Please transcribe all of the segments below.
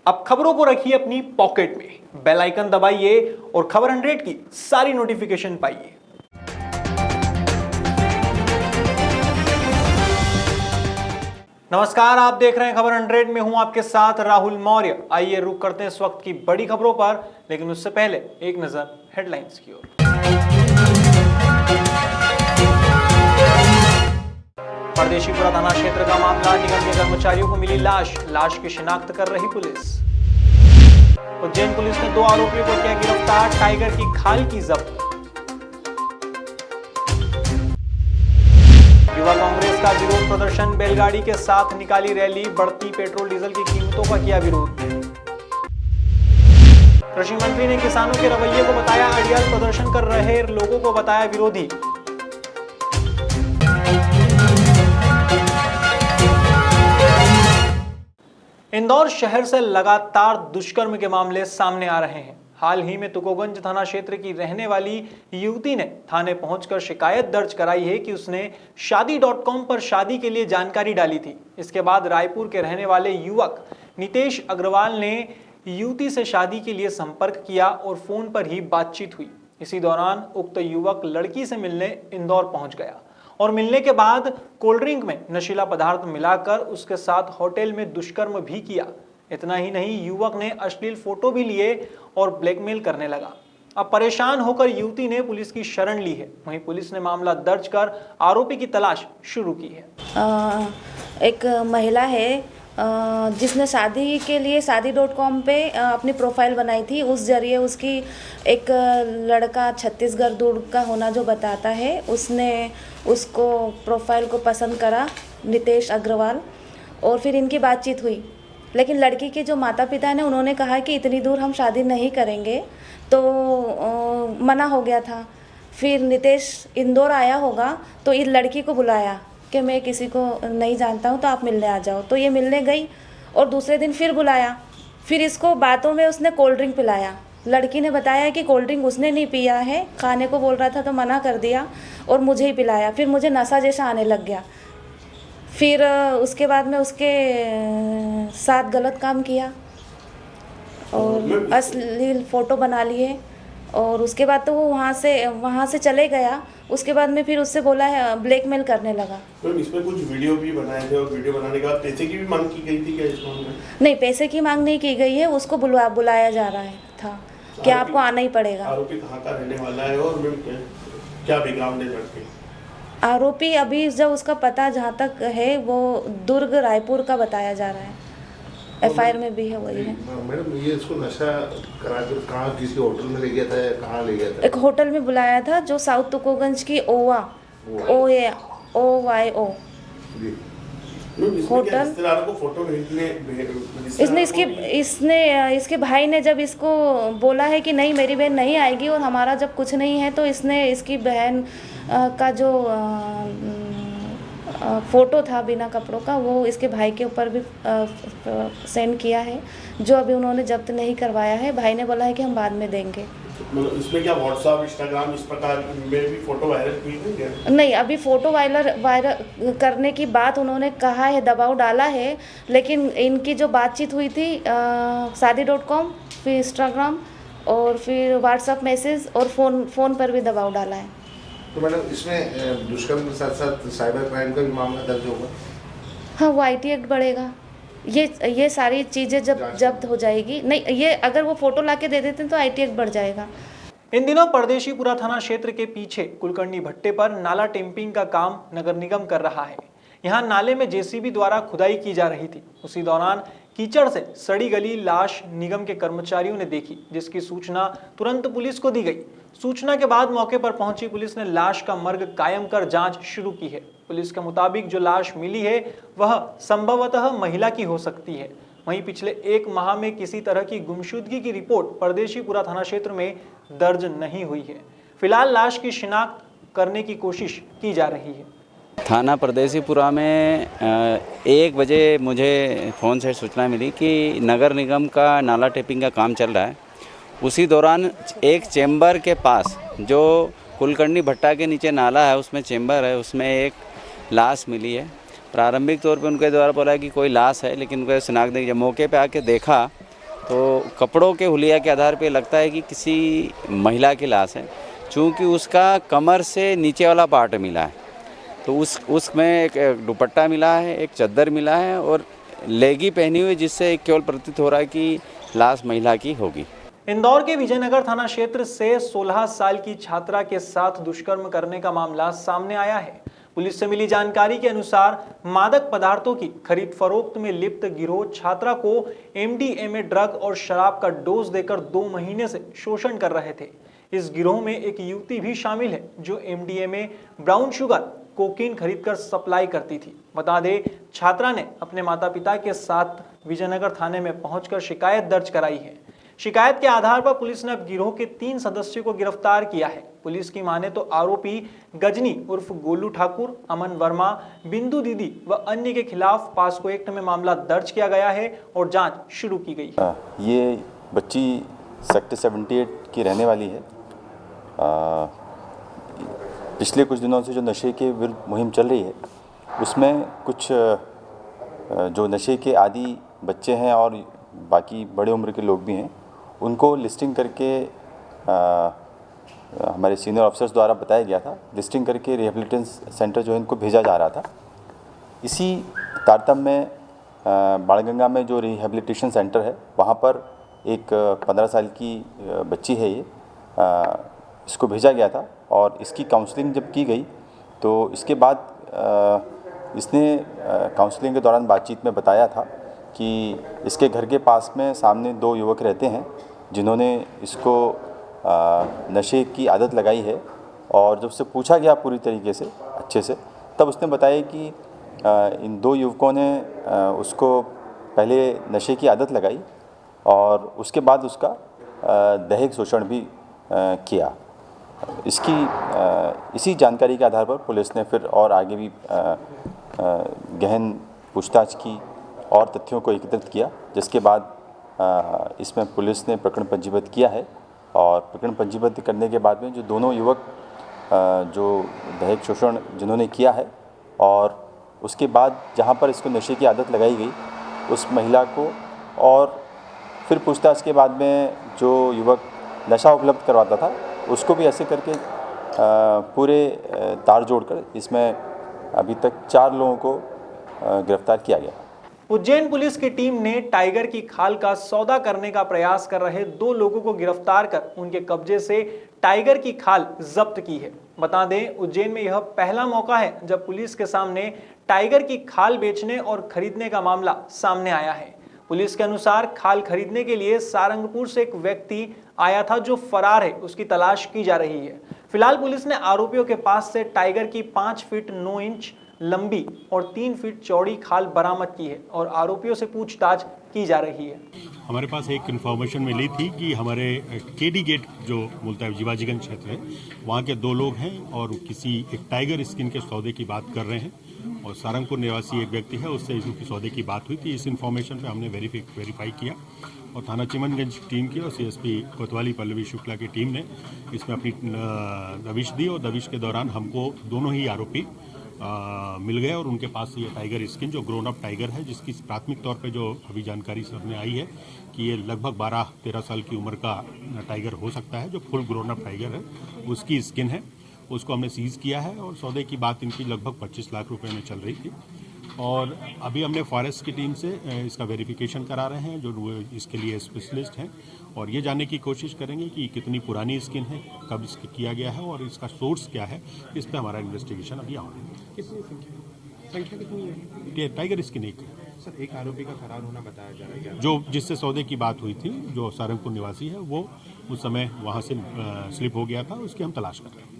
अब खबरों को रखिए अपनी पॉकेट में, बेल आइकन दबाइए और खबर 100 की सारी नोटिफिकेशन पाइए। नमस्कार, आप देख रहे हैं खबर 100 में हूं आपके साथ राहुल मौर्य। आइए रुक करते हैं इस वक्त की बड़ी खबरों पर, लेकिन उससे पहले एक नजर हेडलाइंस की ओर। परदेशीपुरा थाना क्षेत्र का मामला, निगम के कर्मचारियों को मिली लाश की शिनाख्त कर रही पुलिस। उज्जैन पुलिस ने 2 आरोपियों को किया गिरफ्तार, टाइगर की खाल की जब्त। युवा कांग्रेस का विरोध प्रदर्शन, बैलगाड़ी के साथ निकाली रैली, बढ़ती पेट्रोल डीजल की कीमतों का किया विरोध। कृषि मंत्री ने किसानों के रवैये को बताया अड़ियल, प्रदर्शन कर रहे लोगों को बताया विरोधी। इंदौर शहर से लगातार दुष्कर्म के मामले सामने आ रहे हैं। हाल ही में तुकोगंज थाना क्षेत्र की रहने वाली युवती ने थाने पहुंचकर शिकायत दर्ज कराई है कि उसने शादी.com पर शादी के लिए जानकारी डाली थी। इसके बाद रायपुर के रहने वाले युवक नितेश अग्रवाल ने युवती से शादी के लिए संपर्क किया और फोन पर ही बातचीत हुई। इसी दौरान उक्त युवक लड़की से मिलने इंदौर पहुंच गया और मिलने के बाद कोल्ड ड्रिंक में नशीला पदार्थ मिलाकर उसके साथ होटल में दुष्कर्म भी किया। इतना ही नहीं, युवक ने अश्लील फोटो भी लिए और ब्लैकमेल करने लगा। अब परेशान होकर युवती ने पुलिस की शरण ली है। वहीं पुलिस ने मामला दर्ज कर आरोपी की तलाश शुरू की है। एक महिला है जिसने शादी के लिए शादी.com पे अपनी प्रोफाइल बनाई थी। उस जरिए उसकी एक लड़का छत्तीसगढ़ दूर का होना जो बताता है, उसने उसको प्रोफाइल को पसंद करा, नितेश अग्रवाल, और फिर इनकी बातचीत हुई। लेकिन लड़की के जो माता पिता ने उन्होंने कहा कि इतनी दूर हम शादी नहीं करेंगे, तो मना हो गया था। फिर नितेश इंदौर आया होगा तो इस लड़की को बुलाया कि मैं किसी को नहीं जानता हूँ तो आप मिलने आ जाओ। तो ये मिलने गई और दूसरे दिन फिर बुलाया। फिर इसको बातों में उसने कोल्ड ड्रिंक पिलाया। लड़की ने बताया कि कोल्ड ड्रिंक उसने नहीं पिया है, खाने को बोल रहा था तो मना कर दिया और मुझे ही पिलाया। फिर मुझे नशा जैसा आने लग गया। फिर उसके बाद में उसके साथ गलत काम किया और अश्लील फ़ोटो बना लिए और उसके बाद तो वो वहाँ से चले गया। उसके बाद में फिर उससे बोला है, ब्लैकमेल करने लगा। मैम, इसमें कुछ वीडियो भी बनाए थे और वीडियो बनाने के बाद पैसे की भी मांग की गई थी क्या इस मामले में? नहीं, पैसे की मांग नहीं की गई है। उसको बुलाया जा रहा था कि आपको आना ही पड़ेगा। आरोपी कहाँ का रहने वाला है और क्या बैकग्राउंड है लड़के? आरोपी अभी जब उसका पता जहाँ तक है वो दुर्ग रायपुर का बताया जा रहा है। FIR में भी है वही है। मैडम, ये इसको नशा करा कर कहाँ किसी होटल में ले गया था या कहाँ ले गया था? एक होटल में बुलाया था जो साउथ तुकोगंज की OYO होटल। इसके भाई ने जब इसको बोला है कि नहीं मेरी बहन नहीं आएगी और हमारा जब कुछ नहीं है, तो इसने इसकी बहन का जो फ़ोटो था बिना कपड़ों का वो इसके भाई के ऊपर भी सेंड किया है, जो अभी उन्होंने जब्त नहीं करवाया है। भाई ने बोला है कि हम बाद में देंगे। मतलब इसमें क्या व्हाट्सएप, इंस्टाग्राम इस प्रकार में भी फोटो वायरल की थी क्या? नहीं, अभी फ़ोटो वायरल करने की बात उन्होंने कहा है, दबाव डाला है, लेकिन इनकी जो बातचीत हुई थी शादी.com, फिर इंस्टाग्राम और फिर व्हाट्सएप मैसेज और फ़ोन पर भी दबाव डाला है। तो मैडम, इसमें दुष्कर्म के साथ साथ साइबर क्राइम का भी मामला दर्ज होगा? हाँ, वो IT एक्ट बढ़ेगा। ये सारी चीज़ें जब जब्त हो जाएगी, नहीं ये अगर वो फ़ोटो ला के दे देते हैं तो IT एक्ट बढ़ जाएगा। इन दिनों परदेशीपुरा थाना क्षेत्र के पीछे कुलकर्णी भट्टे पर नाला टेम्पिंग का काम नगर निगम कर रहा है। यहाँ नाले में JCB द्वारा खुदाई की जा रही थी। उसी दौरान कीचड़ से सड़ी गली लाश निगम के कर्मचारियों ने देखी, जिसकी सूचना तुरंत पुलिस को दी गई। सूचना के बाद मौके पर पहुंची पुलिस ने लाश का मर्ग कायम कर जांच शुरू की है। पुलिस के मुताबिक जो लाश मिली है वह संभवतः महिला की हो सकती है। वहीं पिछले 1 माह में किसी तरह की गुमशुदगी की रिपोर्ट परदेशीपुरा थाना क्षेत्र में दर्ज नहीं हुई है। फिलहाल लाश की शिनाख्त करने की कोशिश की जा रही है। थाना परदेशीपुरा में 1 बजे मुझे फ़ोन से सूचना मिली कि नगर निगम का नाला टेपिंग का काम चल रहा है। उसी दौरान एक चेंबर के पास जो कुलकर्णी भट्टा के नीचे नाला है उसमें चेंबर है, उसमें एक लाश मिली है। प्रारंभिक तौर पे उनके द्वारा बोला कि कोई लाश है, लेकिन उनको शिनाख्त नहीं। जब मौके पे आके देखा तो कपड़ों के हुलिया के आधार पे लगता है कि किसी महिला की लाश है, चूँकि उसका कमर से नीचे वाला पार्ट मिला है। तो उसमें एक दुपट्टा मिला है, एक चद्दर मिला है और लेगी पहनी हुई, जिससे केवल प्रतीत हो रहा है कि लाश महिला की होगी। इंदौर के विजयनगर थाना क्षेत्र से 16 साल की छात्रा के साथ दुष्कर्म करने का मामला सामने आया है। पुलिस से मिली जानकारी के अनुसार मादक पदार्थों की खरीद फरोख्त में लिप्त गिरोह छात्रा को MDMA ड्रग और शराब का डोज देकर 2 महीने से शोषण कर रहे थे। इस गिरोह में एक युवती भी शामिल है जो MDMA, ब्राउन शुगर, कोकीन खरीदकर सप्लाई करती थी। बता दें, छात्रा ने अपने माता पिता के साथ विजयनगर थाने में पहुंचकर शिकायत दर्ज कराई है। शिकायत के आधार पर पुलिस ने अब गिरोह के 3 सदस्यों को गिरफ्तार किया है। पुलिस की माने तो आरोपी गजनी उर्फ गोलू ठाकुर, अमन वर्मा, बिंदु दीदी व अन्य के खिलाफ पास्को एक्ट में मामला दर्ज किया गया है और जांच शुरू की गई है। ये बच्ची सेक्टर 78 की रहने वाली है। पिछले कुछ दिनों से जो नशे के विरुद्ध मुहिम चल रही है, उसमें कुछ जो नशे के आदी बच्चे हैं और बाकी बड़े उम्र के लोग भी हैं, उनको लिस्टिंग करके हमारे सीनियर ऑफिसर्स द्वारा बताया गया था। लिस्टिंग करके रिहेबिलिटेशन सेंटर जो है इनको भेजा जा रहा था। इसी तारतम्य में बाणगंगा में जो रिहेबिलिटेशन सेंटर है, वहाँ पर एक 15 साल की बच्ची है, ये इसको भेजा गया था और इसकी काउंसलिंग जब की गई तो इसके बाद इसने काउंसलिंग के दौरान बातचीत में बताया था कि इसके घर के पास में सामने 2 युवक रहते हैं जिन्होंने इसको नशे की आदत लगाई है। और जब उससे पूछा गया पूरी तरीके से अच्छे से, तब उसने बताया कि इन 2 युवकों ने उसको पहले नशे की आदत लगाई और उसके बाद उसका दैहिक शोषण भी किया। इसी जानकारी के आधार पर पुलिस ने फिर और आगे भी गहन पूछताछ की और तथ्यों को एकत्रित किया, जिसके बाद इसमें पुलिस ने प्रकरण पंजीबद्ध किया है। और प्रकरण पंजीबद्ध करने के बाद में जो दोनों युवक जो दैहिक शोषण जिन्होंने किया है और उसके बाद जहां पर इसको नशे की आदत लगाई गई उस महिला को, और फिर पूछताछ के बाद में जो युवक नशा उपलब्ध करवाता था उसको भी ऐसे करके पूरे तार जोड़कर इसमें अभी तक 4 लोगों को गिरफ्तार किया गया। उज्जैन पुलिस की टीम ने टाइगर की खाल का सौदा करने का प्रयास कर रहे 2 लोगों को गिरफ्तार कर उनके कब्जे से टाइगर की खाल जब्त की है। बता दें, उज्जैन में यह पहला मौका है जब पुलिस के सामने टाइगर की खाल बेचने और खरीदने का मामला सामने आया है। पुलिस के अनुसार खाल खरीदने के लिए सारंगपुर से एक व्यक्ति आया था जो फरार है, उसकी तलाश की जा रही है। फिलहाल पुलिस ने आरोपियों के पास से टाइगर की 5 फीट 9 इंच लंबी और 3 फीट चौड़ी खाल बरामद की है और आरोपियों से पूछताछ की जा रही है। हमारे पास एक इन्फॉर्मेशन मिली थी कि हमारे केडी गेट जो मुल्तान जीवाजीगंज क्षेत्र है, वहाँ के 2 लोग हैं और किसी एक टाइगर स्किन के सौदे की बात कर रहे हैं और सारंगपुर निवासी एक व्यक्ति है, उससे इसकी सौदे की बात हुई थी। इस इन्फॉर्मेशन पे हमने वेरीफाई किया और थाना चिमनगंज टीम की और CSP कोतवाली पल्लवी शुक्ला की टीम ने इसमें अपनी दबिश दी और दबिश के दौरान हमको दोनों ही आरोपी मिल गए और उनके पास से ये टाइगर स्किन जो ग्रोन अप टाइगर है, जिसकी प्राथमिक तौर पे जो अभी जानकारी सामने आई है कि ये लगभग 12-13 साल की उम्र का टाइगर हो सकता है, जो फुल ग्रोन अप टाइगर है, उसकी स्किन है, उसको हमने सीज़ किया है और सौदे की बात इनकी लगभग 25 लाख रुपए में चल रही थी। और अभी हमने फॉरेस्ट की टीम से इसका वेरिफिकेशन करा रहे हैं, जो इसके लिए स्पेशलिस्ट हैं, और ये जानने की कोशिश करेंगे कि कितनी पुरानी स्किन है, कब इसका किया गया है और इसका सोर्स क्या है। इस पर हमारा इन्वेस्टिगेशन अभी ऑन है। कितनी संख्या कितनी है? टाइगर स्किन एक है सर। एक आरोपी का फरार होना बताया जा रहा है, जो जिससे सौदे की बात हुई थी, जो सारंगपुर निवासी है, वो उस समय वहाँ से स्लिप हो गया था, उसकी हम तलाश कर रहे हैं।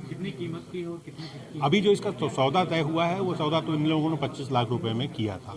कितनी कीमत की और कितनी? अभी जो इसका सौदा तय हुआ है, वो सौदा तो इन लोगों ने 25 लाख रुपए में किया था।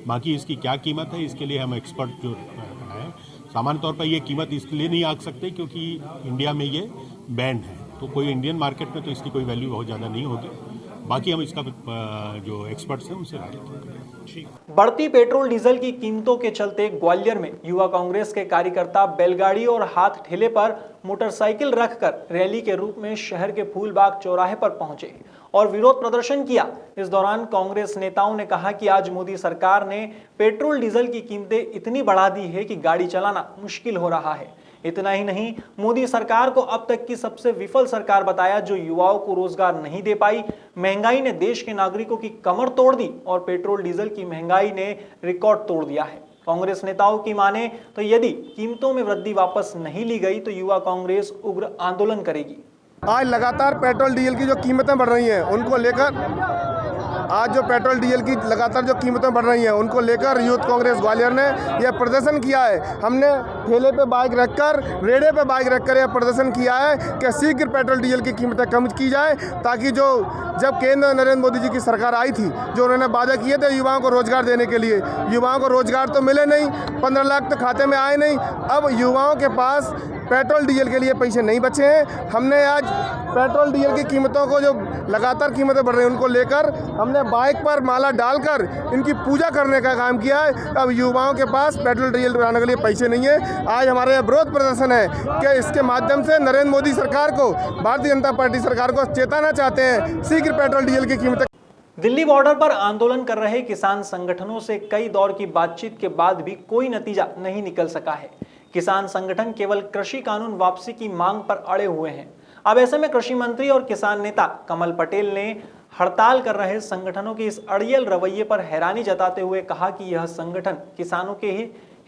बाकी इसकी क्या कीमत है, इसके लिए हम एक्सपर्ट जो है, सामान्य तौर पर ये कीमत इसलिए नहीं आंक सकते क्योंकि इंडिया में ये बैंड है, तो कोई इंडियन मार्केट में तो इसकी कोई वैल्यू बहुत ज़्यादा नहीं होगी। बाकी हम इसका जो एक्सपर्ट्स हैं उनसे राय लेंगे। बढ़ती पेट्रोल डीजल की कीमतों के चलते ग्वालियर में युवा कांग्रेस के कार्यकर्ता बैलगाड़ी और हाथ ठेले पर मोटरसाइकिल रखकर रैली के रूप में शहर के फूलबाग चौराहे पर पहुंचे और विरोध प्रदर्शन किया। इस दौरान कांग्रेस नेताओं ने कहा कि आज मोदी सरकार ने पेट्रोल डीजल की कीमतें इतनी बढ़ा दी है कि गाड़ी चलाना मुश्किल हो रहा है। इतना ही नहीं, मोदी सरकार को अब तक की सबसे विफल सरकार बताया, जो युवाओं को रोजगार नहीं दे पाई। महंगाई ने देश के नागरिकों की कमर तोड़ दी और पेट्रोल डीजल की महंगाई ने रिकॉर्ड तोड़ दिया है। कांग्रेस नेताओं की माने तो यदि कीमतों में वृद्धि वापस नहीं ली गई तो युवा कांग्रेस उग्र आंदोलन करेगी। आज लगातार पेट्रोल डीजल की जो कीमतें बढ़ रही हैं उनको लेकर आज जो पेट्रोल डीजल की लगातार जो कीमतें बढ़ रही हैं उनको लेकर यूथ कांग्रेस ग्वालियर ने यह प्रदर्शन किया है। हमने ठेले पे बाइक रखकर, रेड़े पे बाइक रखकर यह प्रदर्शन किया है कि शीघ्र पेट्रोल डीजल की कीमतें कम की जाए, ताकि जब केंद्र नरेंद्र मोदी जी की सरकार आई थी, जो उन्होंने वादा किए थे युवाओं को रोजगार देने के लिए, युवाओं को रोजगार तो मिले नहीं, 15 लाख तो खाते में आए नहीं। अब युवाओं के पास पेट्रोल डीजल के लिए पैसे नहीं बचे हैं। हमने आज पेट्रोल डीजल की कीमतों को, जो लगातार कीमतें बढ़ रही हैं उनको लेकर हमने बाइक पर माला डालकर इनकी पूजा करने का काम किया है। अब युवाओं के पास पेट्रोल डीजल बढ़ाने के लिए पैसे नहीं है। आज हमारा यह विरोध प्रदर्शन है कि इसके माध्यम से नरेंद्र मोदी सरकार को, भारतीय जनता पार्टी सरकार को चेताना चाहते हैं, शीघ्र पेट्रोल डीजल की कीमतें। दिल्ली बॉर्डर पर आंदोलन कर रहे किसान संगठनों से कई दौर की बातचीत के बाद भी कोई नतीजा नहीं निकल सका है। किसान संगठन केवल कृषि कानून वापसी की मांग पर अड़े हुए हैं। अब ऐसे में कृषि मंत्री और किसान नेता कमल पटेल ने हड़ताल कर रहे संगठनों के इस अड़ियल रवैये पर हैरानी जताते हुए कहा कि यह संगठन किसानों के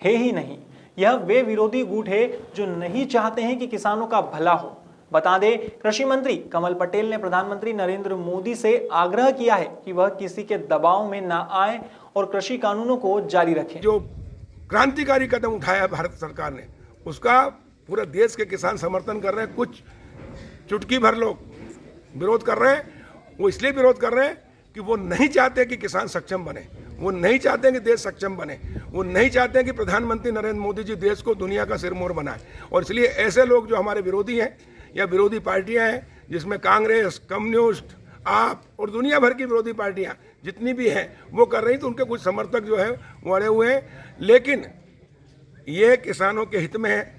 है ही नहीं, यह वे विरोधी गुट है जो नहीं चाहते हैं कि किसानों का भला हो। बता दें, कृषि मंत्री कमल पटेल ने प्रधानमंत्री नरेंद्र मोदी से आग्रह किया है कि वह किसी के दबाव में ना आए और कृषि कानूनों को जारी रखें। जो क्रांतिकारी कदम उठाया भारत सरकार ने, उसका पूरे देश के किसान समर्थन कर रहे हैं। कुछ चुटकी भर लोग विरोध कर रहे हैं। वो इसलिए विरोध कर रहे हैं कि वो नहीं चाहते कि किसान सक्षम बने, वो नहीं चाहते कि देश सक्षम बने, वो नहीं चाहते कि प्रधानमंत्री नरेंद्र मोदी जी देश को दुनिया का सिरमौर बनाए। और इसलिए ऐसे लोग जो हमारे विरोधी हैं या विरोधी पार्टियां हैं, जिसमें कांग्रेस, कम्युनिस्ट, आप और दुनिया भर की विरोधी पार्टियां जितनी भी हैं, वो कर रही, तो उनके कुछ समर्थक जो है वो अड़े हुए हैं, लेकिन ये किसानों के हित में है।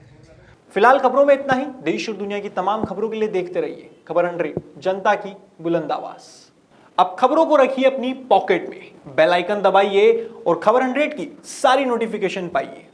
फिलहाल खबरों में इतना ही। देश और दुनिया की तमाम खबरों के लिए देखते रहिए खबर 100, जनता की बुलंद आवाज। अब खबरों को रखिए अपनी पॉकेट में, बेल आइकन दबाइए और खबर 100 की सारी नोटिफिकेशन पाइए।